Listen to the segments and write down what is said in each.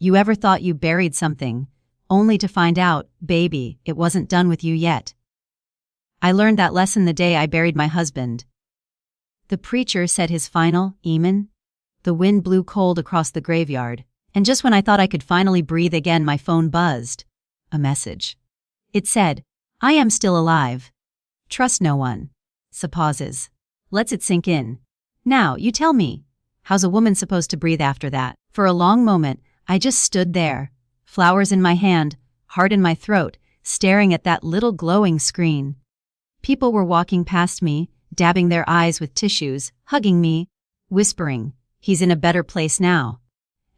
You ever thought you buried something, only to find out, baby, it wasn't done with you yet? I learned that lesson the day I buried my husband. The preacher said his final amen. The wind blew cold across the graveyard, and just when I thought I could finally breathe again, my phone buzzed. A message. It said, "I am still alive. Trust no one." So pauses. Lets it sink in. Now, you tell me, how's a woman supposed to breathe after that? For a long moment, I just stood there, flowers in my hand, heart in my throat, staring at that little glowing screen. People were walking past me, dabbing their eyes with tissues, hugging me, whispering, "He's in a better place now."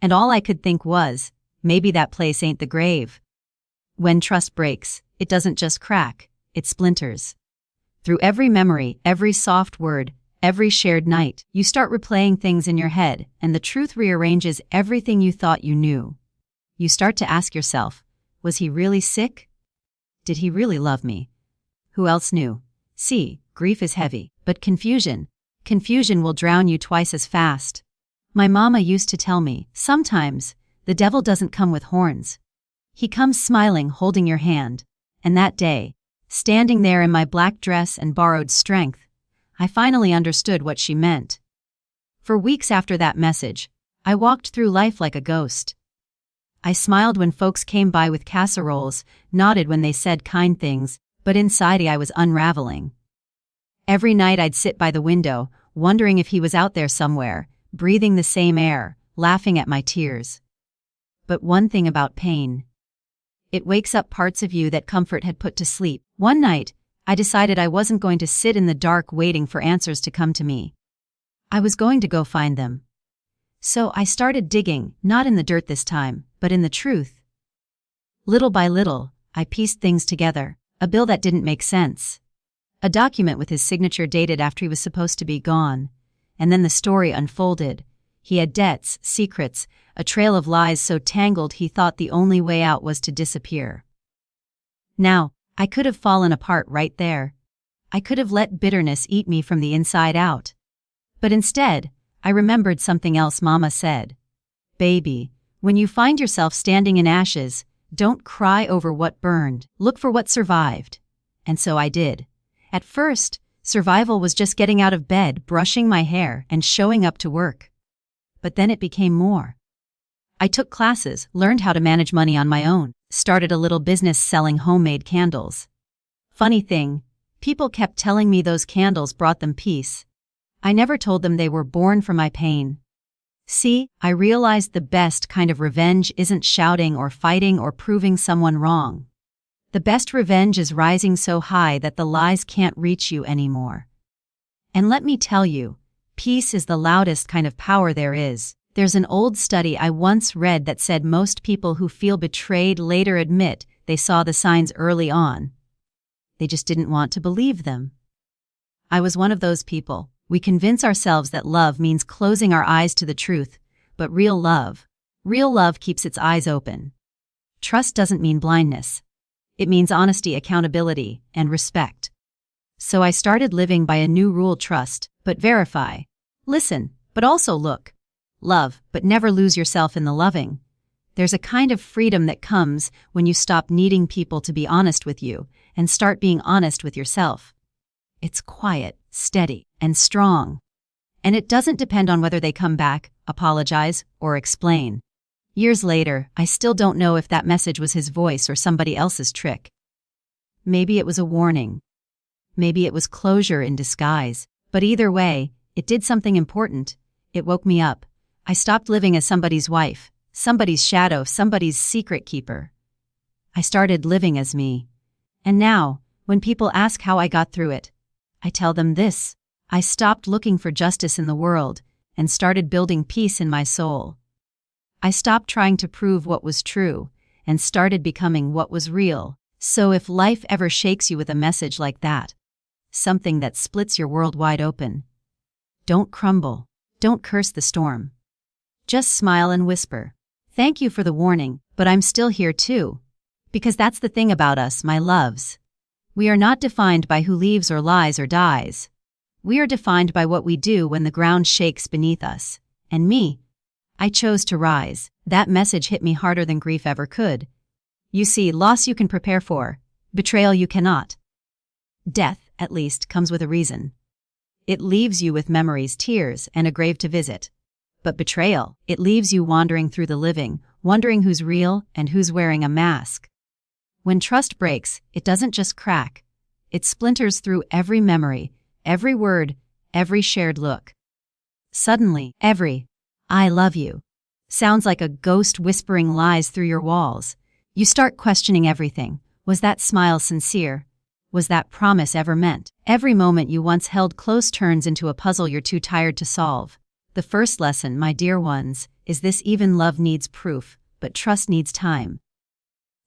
And all I could think was, maybe that place ain't the grave. When trust breaks, it doesn't just crack, it splinters. Through every memory, every soft word, every shared night, you start replaying things in your head, and the truth rearranges everything you thought you knew. You start to ask yourself, was he really sick? Did he really love me? Who else knew? See, grief is heavy, but confusion will drown you twice as fast. My mama used to tell me, sometimes, the devil doesn't come with horns. He comes smiling, holding your hand. And that day, standing there in my black dress and borrowed strength, I finally understood what she meant. For weeks after that message, I walked through life like a ghost. I smiled when folks came by with casseroles, nodded when they said kind things, but inside I was unraveling. Every night I'd sit by the window, wondering if he was out there somewhere, breathing the same air, laughing at my tears. But one thing about pain. It wakes up parts of you that comfort had put to sleep. One night, I decided I wasn't going to sit in the dark waiting for answers to come to me. I was going to go find them. So I started digging, not in the dirt this time, but in the truth. Little by little, I pieced things together. A bill that didn't make sense. A document with his signature dated after he was supposed to be gone. And then the story unfolded. He had debts, secrets, a trail of lies so tangled he thought the only way out was to disappear. Now, I could have fallen apart right there. I could have let bitterness eat me from the inside out. But instead, I remembered something else Mama said. Baby, when you find yourself standing in ashes, don't cry over what burned, look for what survived. And so I did. At first, survival was just getting out of bed, brushing my hair, and showing up to work. But then it became more. I took classes, learned how to manage money on my own, started a little business selling homemade candles. Funny thing, people kept telling me those candles brought them peace. I never told them they were born from my pain. See, I realized the best kind of revenge isn't shouting or fighting or proving someone wrong. The best revenge is rising so high that the lies can't reach you anymore. And let me tell you, peace is the loudest kind of power there is. There's an old study I once read that said most people who feel betrayed later admit they saw the signs early on. They just didn't want to believe them. I was one of those people. We convince ourselves that love means closing our eyes to the truth, but real love keeps its eyes open. Trust doesn't mean blindness. It means honesty, accountability, and respect. So I started living by a new rule: trust, but verify. Listen, but also look. Love, but never lose yourself in the loving. There's a kind of freedom that comes when you stop needing people to be honest with you and start being honest with yourself. It's quiet, steady, and strong. And it doesn't depend on whether they come back, apologize, or explain. Years later, I still don't know if that message was his voice or somebody else's trick. Maybe it was a warning. Maybe it was closure in disguise. But either way, it did something important. It woke me up. I stopped living as somebody's wife, somebody's shadow, somebody's secret keeper. I started living as me. And now, when people ask how I got through it, I tell them this: I stopped looking for justice in the world and started building peace in my soul. I stopped trying to prove what was true and started becoming what was real. So if life ever shakes you with a message like that, something that splits your world wide open, don't crumble, don't curse the storm. Just smile and whisper, "Thank you for the warning, but I'm still here too." Because that's the thing about us, my loves. We are not defined by who leaves or lies or dies. We are defined by what we do when the ground shakes beneath us. And me, I chose to rise. That message hit me harder than grief ever could. You see, loss you can prepare for, betrayal you cannot. Death, at least, comes with a reason. It leaves you with memories, tears, and a grave to visit. But betrayal, it leaves you wandering through the living, wondering who's real and who's wearing a mask. When trust breaks, it doesn't just crack. It splinters through every memory, every word, every shared look. Suddenly, every "I love you" sounds like a ghost whispering lies through your walls. You start questioning everything. Was that smile sincere? Was that promise ever meant? Every moment you once held close turns into a puzzle you're too tired to solve. The first lesson, my dear ones, is this: even love needs proof, but trust needs time.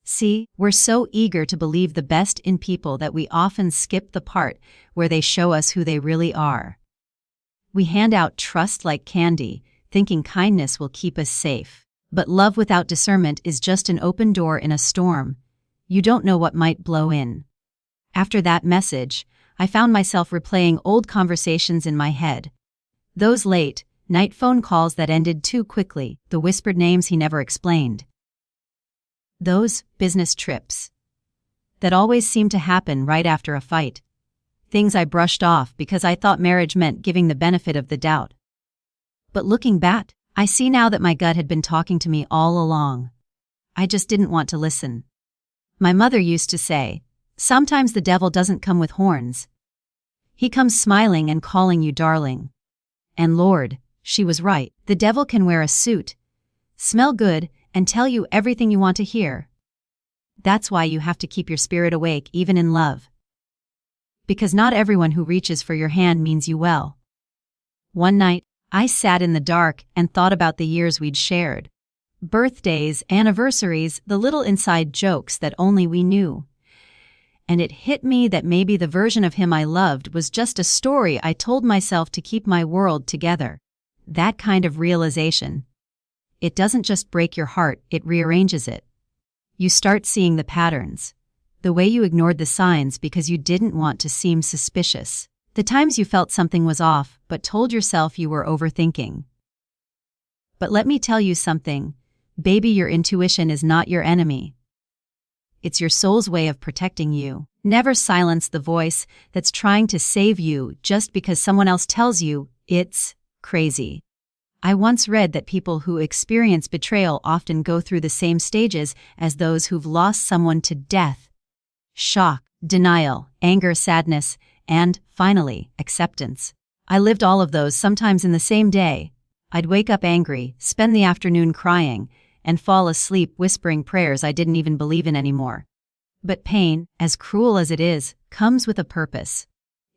See, we're so eager to believe the best in people that we often skip the part where they show us who they really are. We hand out trust like candy, thinking kindness will keep us safe. But love without discernment is just an open door in a storm. You don't know what might blow in. After that message, I found myself replaying old conversations in my head. Those late night phone calls that ended too quickly, the whispered names he never explained. Those business trips that always seemed to happen right after a fight. Things I brushed off because I thought marriage meant giving the benefit of the doubt. But looking back, I see now that my gut had been talking to me all along. I just didn't want to listen. My mother used to say, sometimes the devil doesn't come with horns. He comes smiling and calling you darling. And Lord, she was right. The devil can wear a suit, smell good, and tell you everything you want to hear. That's why you have to keep your spirit awake even in love. Because not everyone who reaches for your hand means you well. One night, I sat in the dark and thought about the years we'd shared. Birthdays, anniversaries, the little inside jokes that only we knew. And it hit me that maybe the version of him I loved was just a story I told myself to keep my world together. That kind of realization. It doesn't just break your heart, it rearranges it. You start seeing the patterns. The way you ignored the signs because you didn't want to seem suspicious. The times you felt something was off, but told yourself you were overthinking. But let me tell you something, baby, your intuition is not your enemy. It's your soul's way of protecting you. Never silence the voice that's trying to save you just because someone else tells you it's crazy. I once read that people who experience betrayal often go through the same stages as those who've lost someone to death. Shock, denial, anger, sadness, and, finally, acceptance. I lived all of those sometimes in the same day. I'd wake up angry, spend the afternoon crying, and fall asleep whispering prayers I didn't even believe in anymore. But pain, as cruel as it is, comes with a purpose.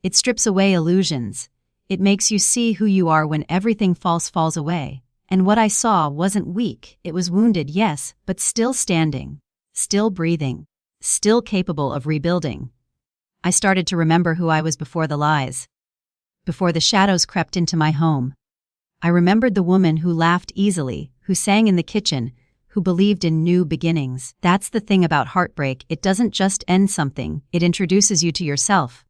It strips away illusions. It makes you see who you are when everything false falls away. And what I saw wasn't weak. It was wounded, yes, but still standing, still breathing, still capable of rebuilding. I started to remember who I was before the lies, before the shadows crept into my home. I remembered the woman who laughed easily, who sang in the kitchen, who believed in new beginnings. That's the thing about heartbreak, it doesn't just end something, it introduces you to yourself.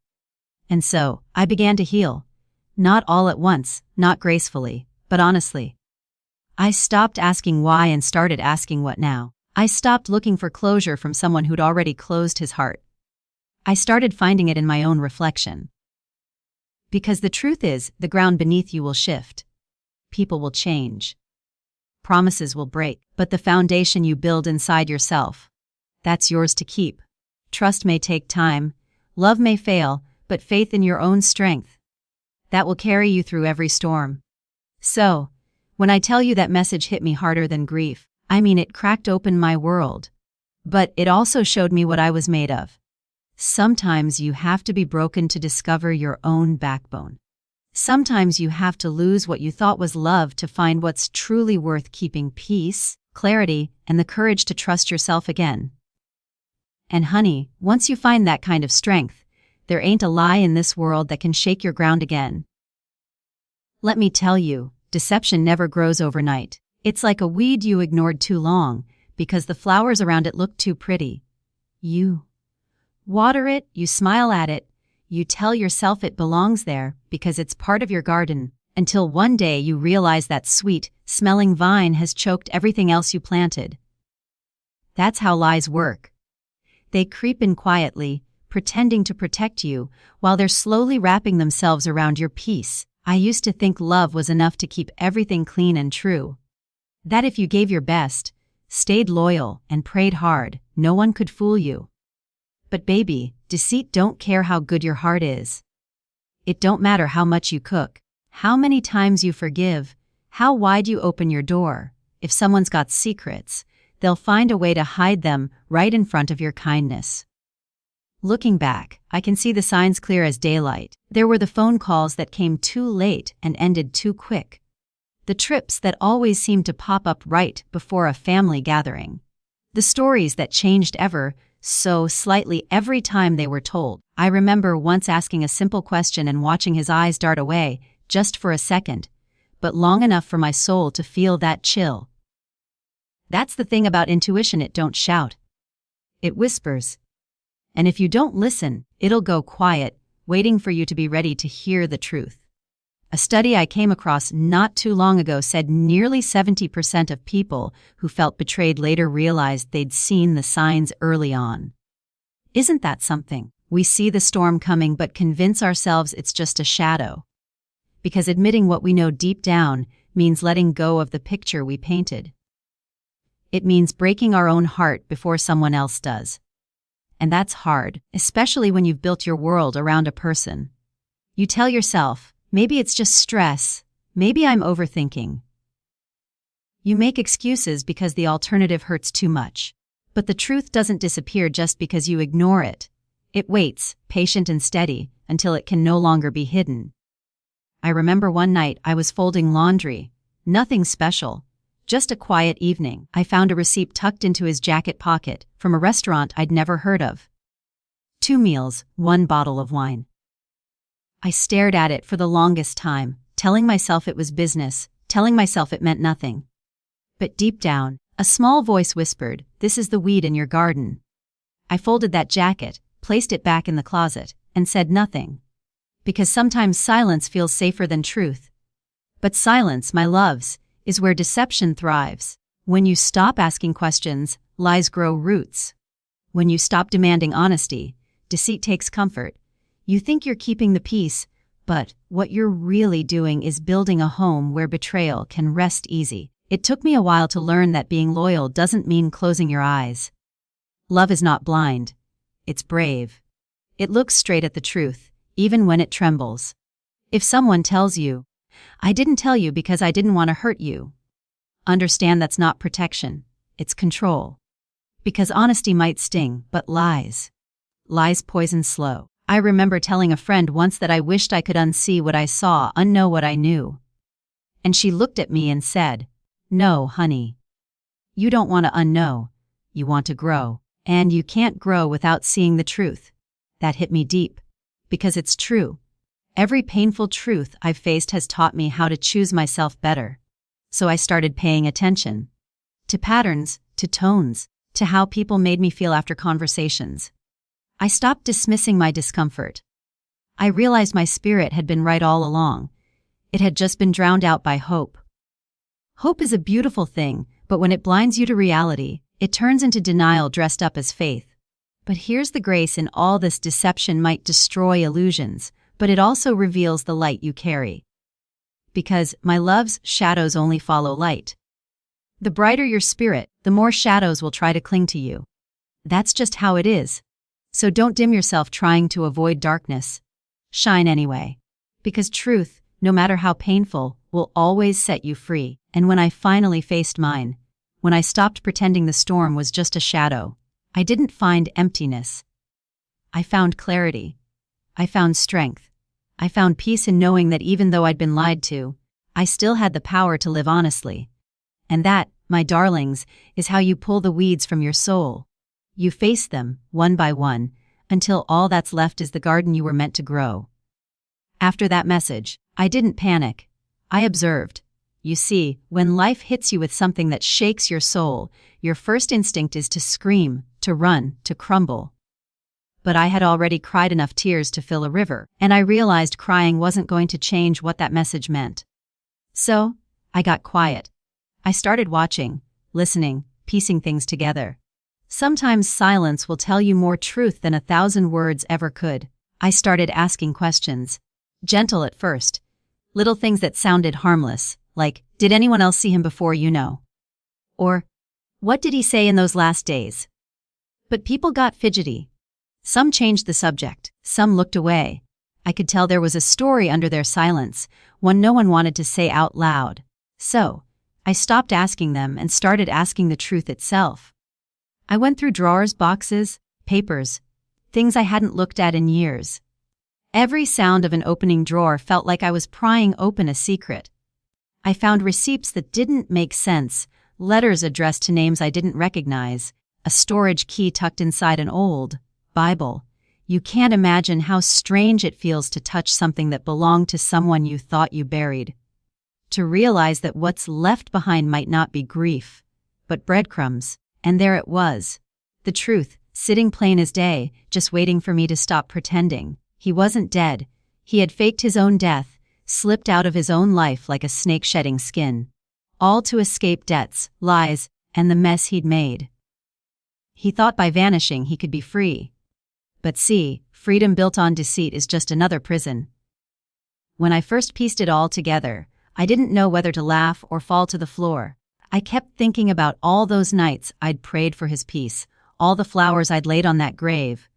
And so, I began to heal. Not all at once, not gracefully, but honestly. I stopped asking why and started asking what now. I stopped looking for closure from someone who'd already closed his heart. I started finding it in my own reflection. Because the truth is, the ground beneath you will shift. People will change. Promises will break, but the foundation you build inside yourself, that's yours to keep. Trust may take time, love may fail, but faith in your own strength, that will carry you through every storm. So, when I tell you that message hit me harder than grief, I mean it cracked open my world. But it also showed me what I was made of. Sometimes you have to be broken to discover your own backbone. Sometimes you have to lose what you thought was love to find what's truly worth keeping: peace, clarity, and the courage to trust yourself again. And honey, once you find that kind of strength, there ain't a lie in this world that can shake your ground again. Let me tell you, deception never grows overnight. It's like a weed you ignored too long because the flowers around it look too pretty. You water it, you smile at it, you tell yourself it belongs there because it's part of your garden. Until one day you realize that sweet, smelling vine has choked everything else you planted. That's how lies work. They creep in quietly, pretending to protect you, while they're slowly wrapping themselves around your peace. I used to think love was enough to keep everything clean and true. That if you gave your best, stayed loyal, and prayed hard, no one could fool you. But baby, deceit don't care how good your heart is. It don't matter how much you cook, how many times you forgive, how wide you open your door. If someone's got secrets, they'll find a way to hide them right in front of your kindness. Looking back, I can see the signs clear as daylight. There were the phone calls that came too late and ended too quick. The trips that always seemed to pop up right before a family gathering. The stories that changed ever so slightly every time they were told. I remember once asking a simple question and watching his eyes dart away, just for a second, but long enough for my soul to feel that chill. That's the thing about intuition, it don't shout. It whispers. And if you don't listen, it'll go quiet, waiting for you to be ready to hear the truth. A study I came across not too long ago said nearly 70% of people who felt betrayed later realized they'd seen the signs early on. Isn't that something? We see the storm coming but convince ourselves it's just a shadow. Because admitting what we know deep down means letting go of the picture we painted. It means breaking our own heart before someone else does. And that's hard, especially when you've built your world around a person. You tell yourself, maybe it's just stress, maybe I'm overthinking. You make excuses because the alternative hurts too much. But the truth doesn't disappear just because you ignore it. It waits, patient and steady, until it can no longer be hidden. I remember one night I was folding laundry. Nothing special. Just a quiet evening. I found a receipt tucked into his jacket pocket from a restaurant I'd never heard of. 2 meals, 1 bottle of wine. I stared at it for the longest time, telling myself it was business, telling myself it meant nothing. But deep down, a small voice whispered, "This is the weed in your garden." I folded that jacket, placed it back in the closet, and said nothing. Because sometimes silence feels safer than truth. But silence, my loves, is where deception thrives. When you stop asking questions, lies grow roots. When you stop demanding honesty, deceit takes comfort. You think you're keeping the peace, but what you're really doing is building a home where betrayal can rest easy. It took me a while to learn that being loyal doesn't mean closing your eyes. Love is not blind. It's brave. It looks straight at the truth, even when it trembles. If someone tells you, "I didn't tell you because I didn't want to hurt you," understand that's not protection, it's control. Because honesty might sting, but lies poison slow. I remember telling a friend once that I wished I could unsee what I saw, unknow what I knew. And she looked at me and said, "No, honey. You don't want to unknow, you want to grow. And you can't grow without seeing the truth." That hit me deep. Because it's true. Every painful truth I've faced has taught me how to choose myself better. So I started paying attention. To patterns, to tones, to how people made me feel after conversations. I stopped dismissing my discomfort. I realized my spirit had been right all along. It had just been drowned out by hope. Hope is a beautiful thing, but when it blinds you to reality, it turns into denial dressed up as faith. But here's the grace in all this: deception might destroy illusions, but it also reveals the light you carry. Because, my loves, shadows only follow light. The brighter your spirit, the more shadows will try to cling to you. That's just how it is. So don't dim yourself trying to avoid darkness. Shine anyway. Because truth, no matter how painful, will always set you free. And when I finally faced mine, when I stopped pretending the storm was just a shadow, I didn't find emptiness. I found clarity. I found strength. I found peace in knowing that even though I'd been lied to, I still had the power to live honestly. And that, my darlings, is how you pull the weeds from your soul. You face them, one by one, until all that's left is the garden you were meant to grow. After that message, I didn't panic. I observed. You see, when life hits you with something that shakes your soul, your first instinct is to scream, to run, to crumble. But I had already cried enough tears to fill a river, and I realized crying wasn't going to change what that message meant. So, I got quiet. I started watching, listening, piecing things together. Sometimes silence will tell you more truth than 1,000 words ever could. I started asking questions. Gentle at first. Little things that sounded harmless, like, did anyone else see him before you know? Or, what did he say in those last days? But people got fidgety. Some changed the subject, some looked away. I could tell there was a story under their silence, one no one wanted to say out loud. So, I stopped asking them and started asking the truth itself. I went through drawers, boxes, papers, things I hadn't looked at in years. Every sound of an opening drawer felt like I was prying open a secret. I found receipts that didn't make sense, letters addressed to names I didn't recognize, a storage key tucked inside an old Bible. You can't imagine how strange it feels to touch something that belonged to someone you thought you buried. To realize that what's left behind might not be grief, but breadcrumbs. And there it was. The truth, sitting plain as day, just waiting for me to stop pretending. He wasn't dead. He had faked his own death, slipped out of his own life like a snake shedding skin. All to escape debts, lies, and the mess he'd made. He thought by vanishing he could be free. But see, freedom built on deceit is just another prison. When I first pieced it all together, I didn't know whether to laugh or fall to the floor. I kept thinking about all those nights I'd prayed for his peace, all the flowers I'd laid on that grave.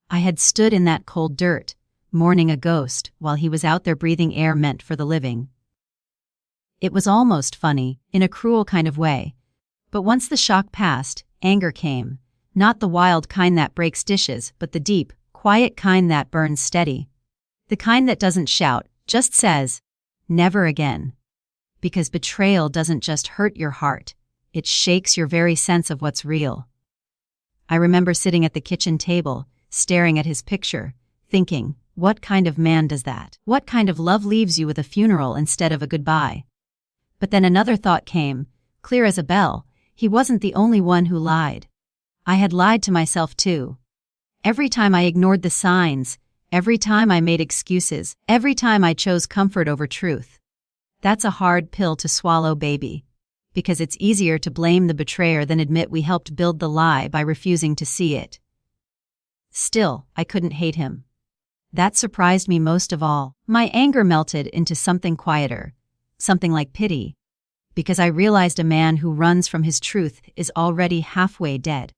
I had stood in that cold dirt, mourning a ghost, while he was out there breathing air meant for the living. It was almost funny, in a cruel kind of way. But once the shock passed, anger came. Not the wild kind that breaks dishes, but the deep, quiet kind that burns steady. The kind that doesn't shout, just says, never again. Because betrayal doesn't just hurt your heart, it shakes your very sense of what's real. I remember sitting at the kitchen table, staring at his picture, thinking, what kind of man does that? What kind of love leaves you with a funeral instead of a goodbye? But then another thought came, clear as a bell. He wasn't the only one who lied. I had lied to myself too. Every time I ignored the signs, every time I made excuses, every time I chose comfort over truth. That's a hard pill to swallow, baby. Because it's easier to blame the betrayer than admit we helped build the lie by refusing to see it. Still, I couldn't hate him. That surprised me most of all. My anger melted into something quieter, something like pity. Because I realized a man who runs from his truth is already halfway dead.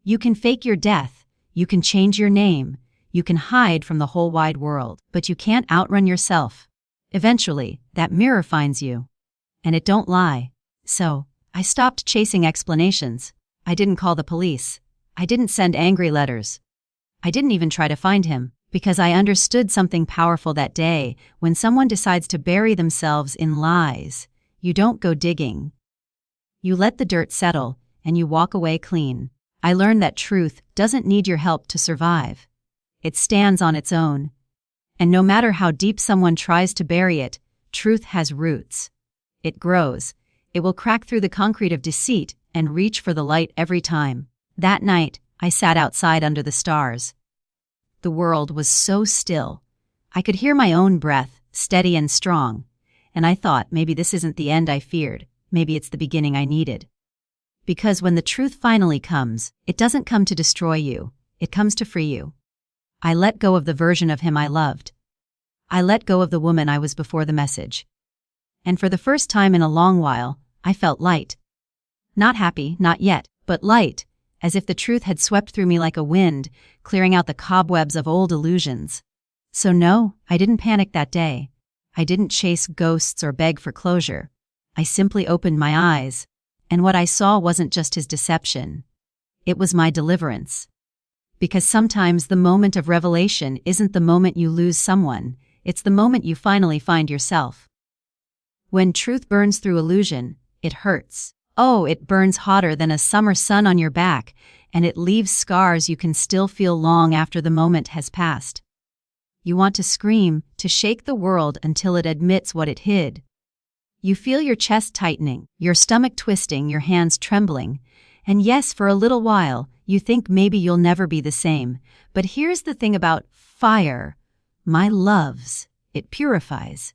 You can fake your death, you can change your name, you can hide from the whole wide world, but you can't outrun yourself. Eventually, that mirror finds you. And it don't lie. So, I stopped chasing explanations. I didn't call the police. I didn't send angry letters. I didn't even try to find him, because I understood something powerful that day. When someone decides to bury themselves in lies, you don't go digging. You let the dirt settle, and you walk away clean. I learned that truth doesn't need your help to survive. It stands on its own. And no matter how deep someone tries to bury it, truth has roots. It grows. It will crack through the concrete of deceit and reach for the light every time. That night, I sat outside under the stars. The world was so still. I could hear my own breath, steady and strong. And I thought maybe this isn't the end I feared. Maybe it's the beginning I needed. Because when the truth finally comes, it doesn't come to destroy you. It comes to free you. I let go of the version of him I loved. I let go of the woman I was before the message. And for the first time in a long while, I felt light. Not happy, not yet, but light, as if the truth had swept through me like a wind, clearing out the cobwebs of old illusions. So no, I didn't panic that day. I didn't chase ghosts or beg for closure. I simply opened my eyes, and what I saw wasn't just his deception. It was my deliverance. Because sometimes the moment of revelation isn't the moment you lose someone, it's the moment you finally find yourself. When truth burns through illusion, it hurts. Oh, it burns hotter than a summer sun on your back, and it leaves scars you can still feel long after the moment has passed. You want to scream, to shake the world until it admits what it hid. You feel your chest tightening, your stomach twisting, your hands trembling, and yes, for a little while, You think maybe you'll never be the same. But here's the thing about fire. My loves, it purifies.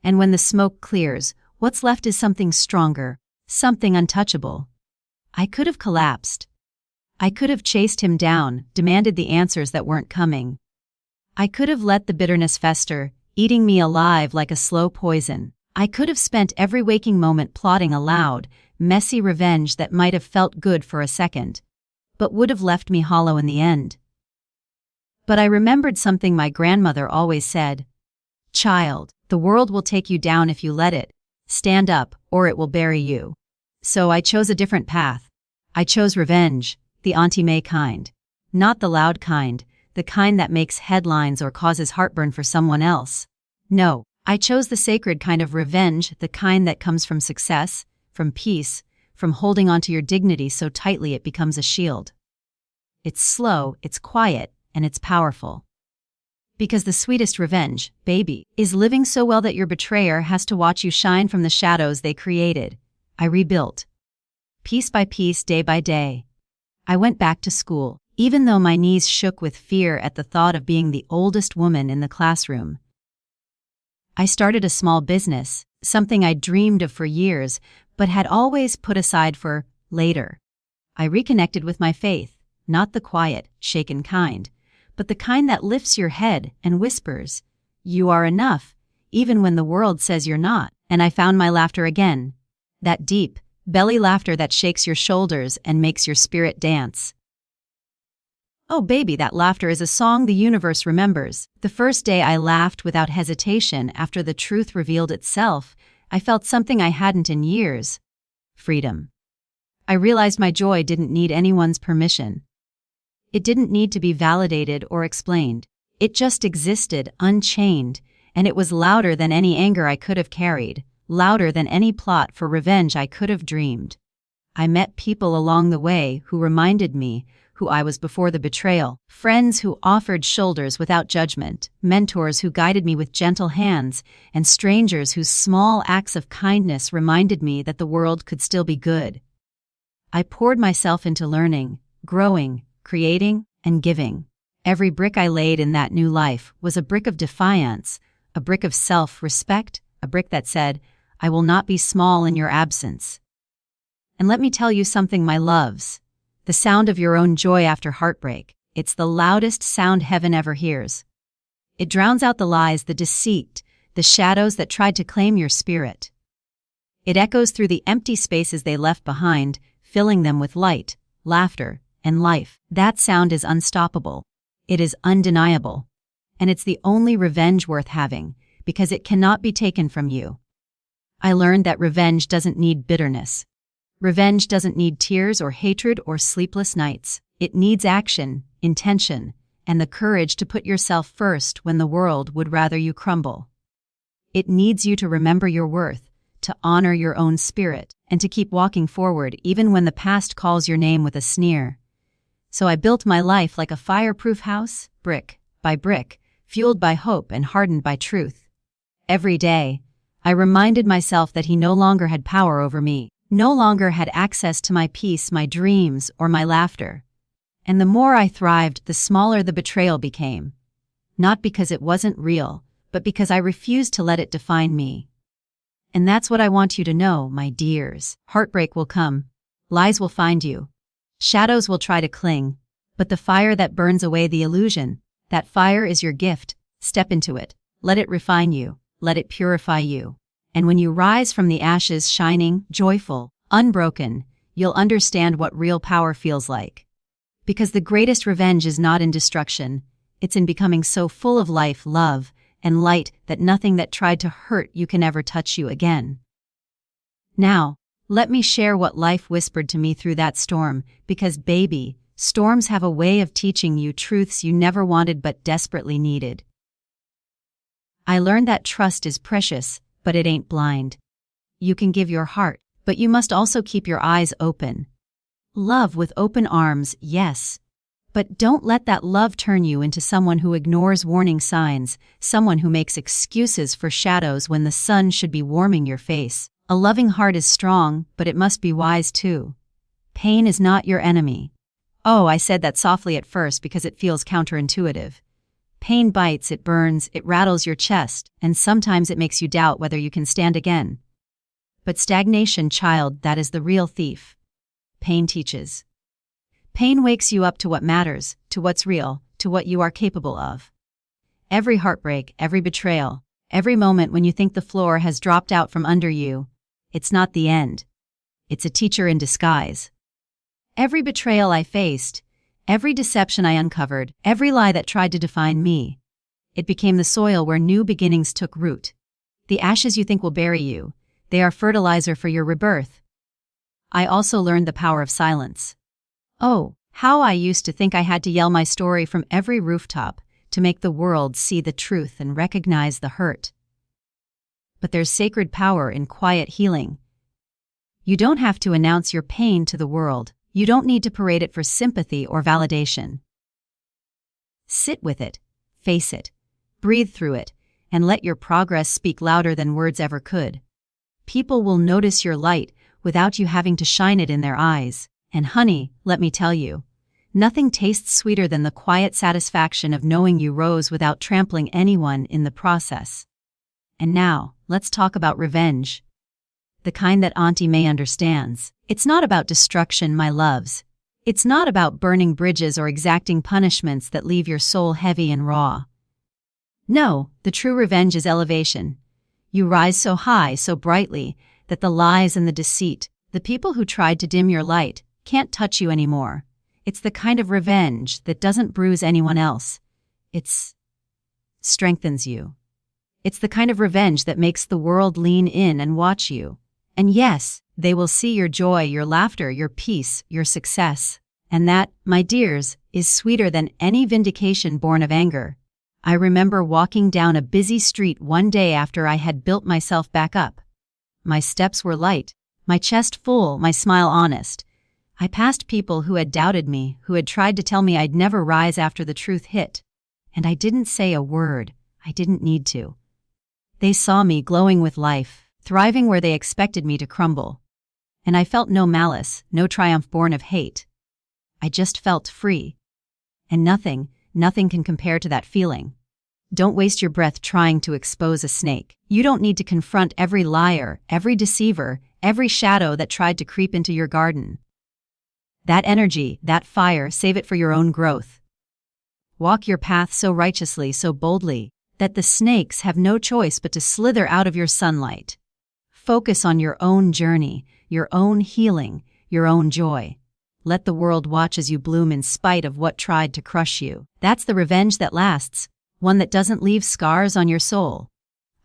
And when the smoke clears, what's left is something stronger, something untouchable. I could have collapsed. I could have chased him down, demanded the answers that weren't coming. I could have let the bitterness fester, eating me alive like a slow poison. I could have spent every waking moment plotting a loud, messy revenge that might have felt good for a second, but would have left me hollow in the end. But I remembered something my grandmother always said. Child, the world will take you down if you let it. Stand up, or it will bury you. So I chose a different path. I chose revenge, the Auntie Mae kind. Not the loud kind, the kind that makes headlines or causes heartburn for someone else. No, I chose the sacred kind of revenge, the kind that comes from success, from peace, from holding onto your dignity so tightly it becomes a shield. It's slow, it's quiet, and it's powerful. Because the sweetest revenge, baby, is living so well that your betrayer has to watch you shine from the shadows they created. I rebuilt. Piece by piece, day by day. I went back to school, even though my knees shook with fear at the thought of being the oldest woman in the classroom. I started a small business, something I dreamed of for years, but had always put aside for later. I reconnected with my faith, not the quiet, shaken kind, but the kind that lifts your head and whispers, "You are enough," even when the world says you're not. And I found my laughter again. That deep, belly laughter that shakes your shoulders and makes your spirit dance. Oh baby, that laughter is a song the universe remembers. The first day I laughed without hesitation after the truth revealed itself, I felt something I hadn't in years. Freedom. I realized my joy didn't need anyone's permission. It didn't need to be validated or explained. It just existed, unchained, and it was louder than any anger I could have carried, louder than any plot for revenge I could have dreamed. I met people along the way who reminded me who I was before the betrayal, friends who offered shoulders without judgment, mentors who guided me with gentle hands, and strangers whose small acts of kindness reminded me that the world could still be good. I poured myself into learning, growing, creating, and giving. Every brick I laid in that new life was a brick of defiance, a brick of self-respect, a brick that said, "I will not be small in your absence." And let me tell you something, my loves. The sound of your own joy after heartbreak, it's the loudest sound heaven ever hears. It drowns out the lies, the deceit, the shadows that tried to claim your spirit. It echoes through the empty spaces they left behind, filling them with light, laughter, and life. That sound is unstoppable. It is undeniable. And it's the only revenge worth having, because it cannot be taken from you. I learned that revenge doesn't need bitterness. Revenge doesn't need tears or hatred or sleepless nights. It needs action, intention, and the courage to put yourself first when the world would rather you crumble. It needs you to remember your worth, to honor your own spirit, and to keep walking forward even when the past calls your name with a sneer. So I built my life like a fireproof house, brick by brick, fueled by hope and hardened by truth. Every day, I reminded myself that he no longer had power over me, no longer had access to my peace, my dreams, or my laughter. And the more I thrived, the smaller the betrayal became. Not because it wasn't real, but because I refused to let it define me. And that's what I want you to know, my dears. Heartbreak will come. Lies will find you. Shadows will try to cling. But the fire that burns away the illusion, that fire is your gift. Step into it. Let it refine you. Let it purify you. And when you rise from the ashes shining, joyful, unbroken, you'll understand what real power feels like. Because the greatest revenge is not in destruction, it's in becoming so full of life, love, and light that nothing that tried to hurt you can ever touch you again. Now, let me share what life whispered to me through that storm, because baby, storms have a way of teaching you truths you never wanted but desperately needed. I learned that trust is precious, but it ain't blind. You can give your heart, but you must also keep your eyes open. Love with open arms, yes. But don't let that love turn you into someone who ignores warning signs, someone who makes excuses for shadows when the sun should be warming your face. A loving heart is strong, but it must be wise too. Pain is not your enemy. Oh, I said that softly at first because it feels counterintuitive. Pain bites, it burns, it rattles your chest, and sometimes it makes you doubt whether you can stand again. But stagnation, child, that is the real thief. Pain teaches. Pain wakes you up to what matters, to what's real, to what you are capable of. Every heartbreak, every betrayal, every moment when you think the floor has dropped out from under you, it's not the end. It's a teacher in disguise. Every betrayal I faced, every deception I uncovered, every lie that tried to define me, it became the soil where new beginnings took root. The ashes you think will bury you, they are fertilizer for your rebirth. I also learned the power of silence. Oh, how I used to think I had to yell my story from every rooftop to make the world see the truth and recognize the hurt. But there's sacred power in quiet healing. You don't have to announce your pain to the world. You don't need to parade it for sympathy or validation. Sit with it, face it, breathe through it, and let your progress speak louder than words ever could. People will notice your light without you having to shine it in their eyes. And honey, let me tell you, nothing tastes sweeter than the quiet satisfaction of knowing you rose without trampling anyone in the process. And now, let's talk about revenge. The kind that Auntie Mae understands. It's not about destruction, my loves. It's not about burning bridges or exacting punishments that leave your soul heavy and raw. No, the true revenge is elevation. You rise so high, so brightly, that the lies and the deceit, the people who tried to dim your light, can't touch you anymore. It's the kind of revenge that doesn't bruise anyone else. It strengthens you. It's the kind of revenge that makes the world lean in and watch you. And yes, they will see your joy, your laughter, your peace, your success. And that, my dears, is sweeter than any vindication born of anger. I remember walking down a busy street one day after I had built myself back up. My steps were light, my chest full, my smile honest. I passed people who had doubted me, who had tried to tell me I'd never rise after the truth hit. And I didn't say a word. I didn't need to. They saw me glowing with life, thriving where they expected me to crumble. And I felt no malice, no triumph born of hate. I just felt free. And nothing can compare to that feeling. Don't waste your breath trying to expose a snake. You don't need to confront every liar, every deceiver, every shadow that tried to creep into your garden. That energy, that fire, save it for your own growth. Walk your path so righteously, so boldly, that the snakes have no choice but to slither out of your sunlight. Focus on your own journey, your own healing, your own joy. Let the world watch as you bloom in spite of what tried to crush you. That's the revenge that lasts, one that doesn't leave scars on your soul.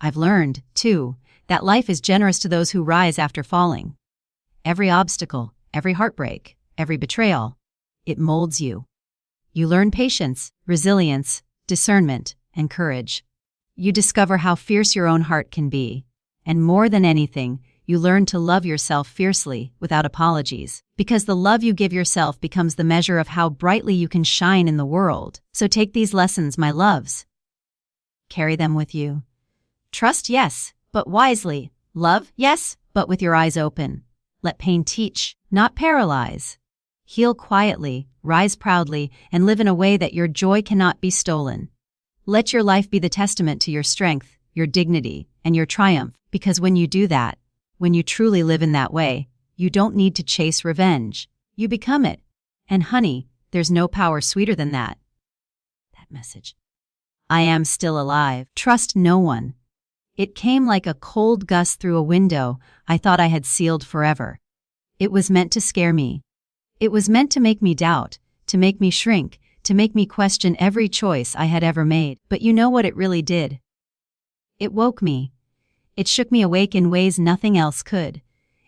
I've learned, too, that life is generous to those who rise after falling. Every obstacle, every heartbreak, every betrayal, it molds you. You learn patience, resilience, discernment, and courage. You discover how fierce your own heart can be. And more than anything, you learn to love yourself fiercely, without apologies. Because the love you give yourself becomes the measure of how brightly you can shine in the world. So take these lessons, my loves. Carry them with you. Trust, yes, but wisely. Love, yes, but with your eyes open. Let pain teach, not paralyze. Heal quietly, rise proudly, and live in a way that your joy cannot be stolen. Let your life be the testament to your strength, your dignity, and your triumph, because when you do that, when you truly live in that way, you don't need to chase revenge. You become it. And honey, there's no power sweeter than that. That message. I am still alive. Trust no one. It came like a cold gust through a window I thought I had sealed forever. It was meant to scare me. It was meant to make me doubt, to make me shrink, to make me question every choice I had ever made. But you know what it really did? It woke me. It shook me awake in ways nothing else could.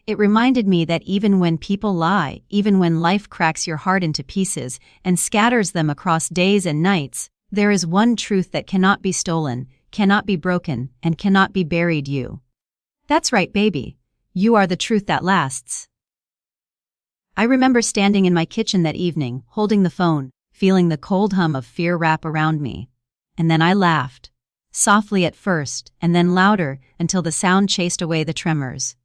It reminded me that even when people lie, even when life cracks your heart into pieces and scatters them across days and nights, there is one truth that cannot be stolen, cannot be broken, and cannot be buried. You. That's right, baby. You are the truth that lasts. I remember standing in my kitchen that evening, holding the phone, feeling the cold hum of fear wrap around me. And then I laughed. Softly at first, and then louder, until the sound chased away the tremors.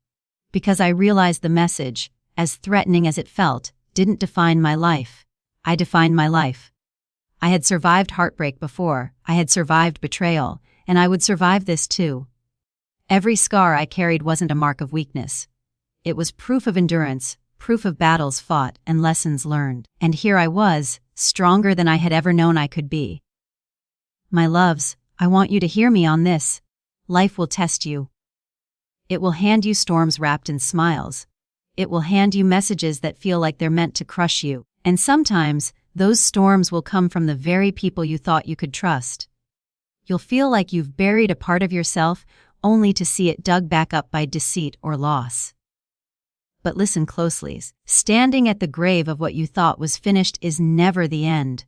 Because I realized the message, as threatening as it felt, didn't define my life. I defined my life. I had survived heartbreak before, I had survived betrayal, and I would survive this too. Every scar I carried wasn't a mark of weakness. It was proof of endurance, proof of battles fought and lessons learned. And here I was, stronger than I had ever known I could be. My loves, I want you to hear me on this. Life will test you. It will hand you storms wrapped in smiles. It will hand you messages that feel like they're meant to crush you. And sometimes, those storms will come from the very people you thought you could trust. You'll feel like you've buried a part of yourself only to see it dug back up by deceit or loss. But listen closely. Standing at the grave of what you thought was finished is never the end.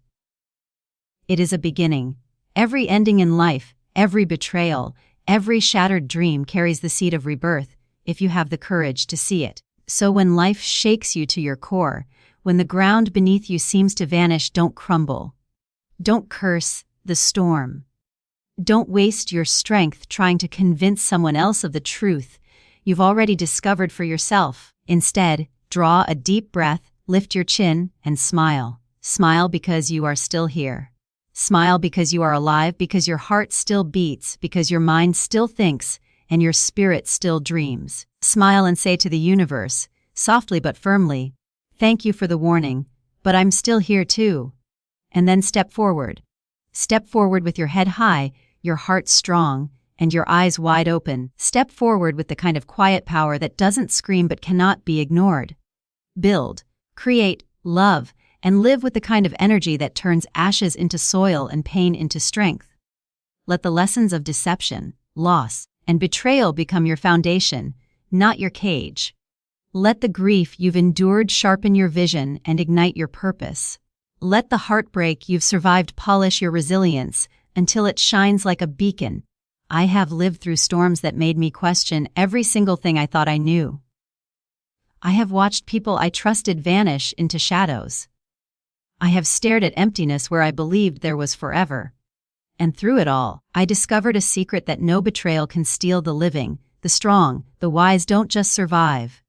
It is a beginning. Every ending in life, every betrayal, every shattered dream carries the seed of rebirth, if you have the courage to see it. So when life shakes you to your core, when the ground beneath you seems to vanish, don't crumble. Don't curse the storm. Don't waste your strength trying to convince someone else of the truth you've already discovered for yourself. Instead, draw a deep breath, lift your chin, and smile. Smile because you are still here. Smile because you are alive, because your heart still beats, because your mind still thinks, and your spirit still dreams. Smile and say to the universe, softly but firmly, "Thank you for the warning, but I'm still here too." And then step forward. Step forward with your head high, your heart strong, and your eyes wide open. Step forward with the kind of quiet power that doesn't scream but cannot be ignored. Build, create, love, and live with the kind of energy that turns ashes into soil and pain into strength. Let the lessons of deception, loss, and betrayal become your foundation, not your cage. Let the grief you've endured sharpen your vision and ignite your purpose. Let the heartbreak you've survived polish your resilience until it shines like a beacon. I have lived through storms that made me question every single thing I thought I knew. I have watched people I trusted vanish into shadows. I have stared at emptiness where I believed there was forever. And through it all, I discovered a secret that no betrayal can steal: the living, the strong, the wise don't just survive.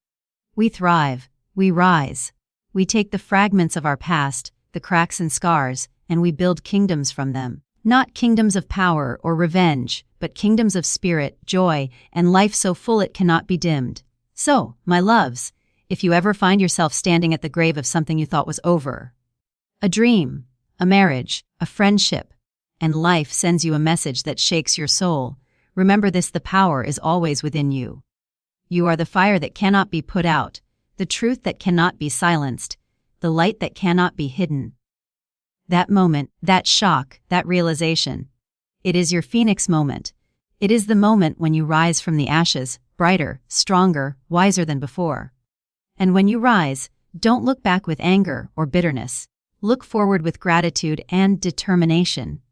We thrive, we rise. We take the fragments of our past, the cracks and scars, and we build kingdoms from them. Not kingdoms of power or revenge, but kingdoms of spirit, joy, and life so full it cannot be dimmed. So, my loves, if you ever find yourself standing at the grave of something you thought was over, a dream, a marriage, a friendship, and life sends you a message that shakes your soul, remember this: the power is always within you. You are the fire that cannot be put out, the truth that cannot be silenced, the light that cannot be hidden. That moment, that shock, that realization, it is your phoenix moment. It is the moment when you rise from the ashes, brighter, stronger, wiser than before. And when you rise, don't look back with anger or bitterness. Look forward with gratitude and determination.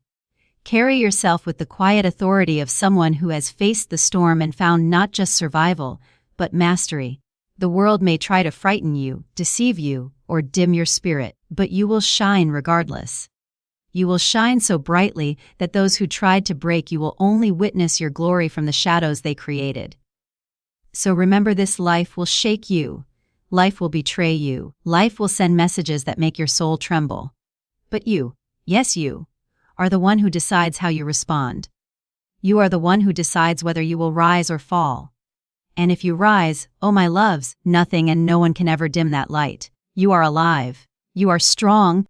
Carry yourself with the quiet authority of someone who has faced the storm and found not just survival, but mastery. The world may try to frighten you, deceive you, or dim your spirit, but you will shine regardless. You will shine so brightly that those who tried to break you will only witness your glory from the shadows they created. So remember this: life will shake you. Life will betray you. Life will send messages that make your soul tremble. But you, yes you, are the one who decides how you respond. You are the one who decides whether you will rise or fall. And if you rise, oh my loves, nothing and no one can ever dim that light. You are alive. You are strong.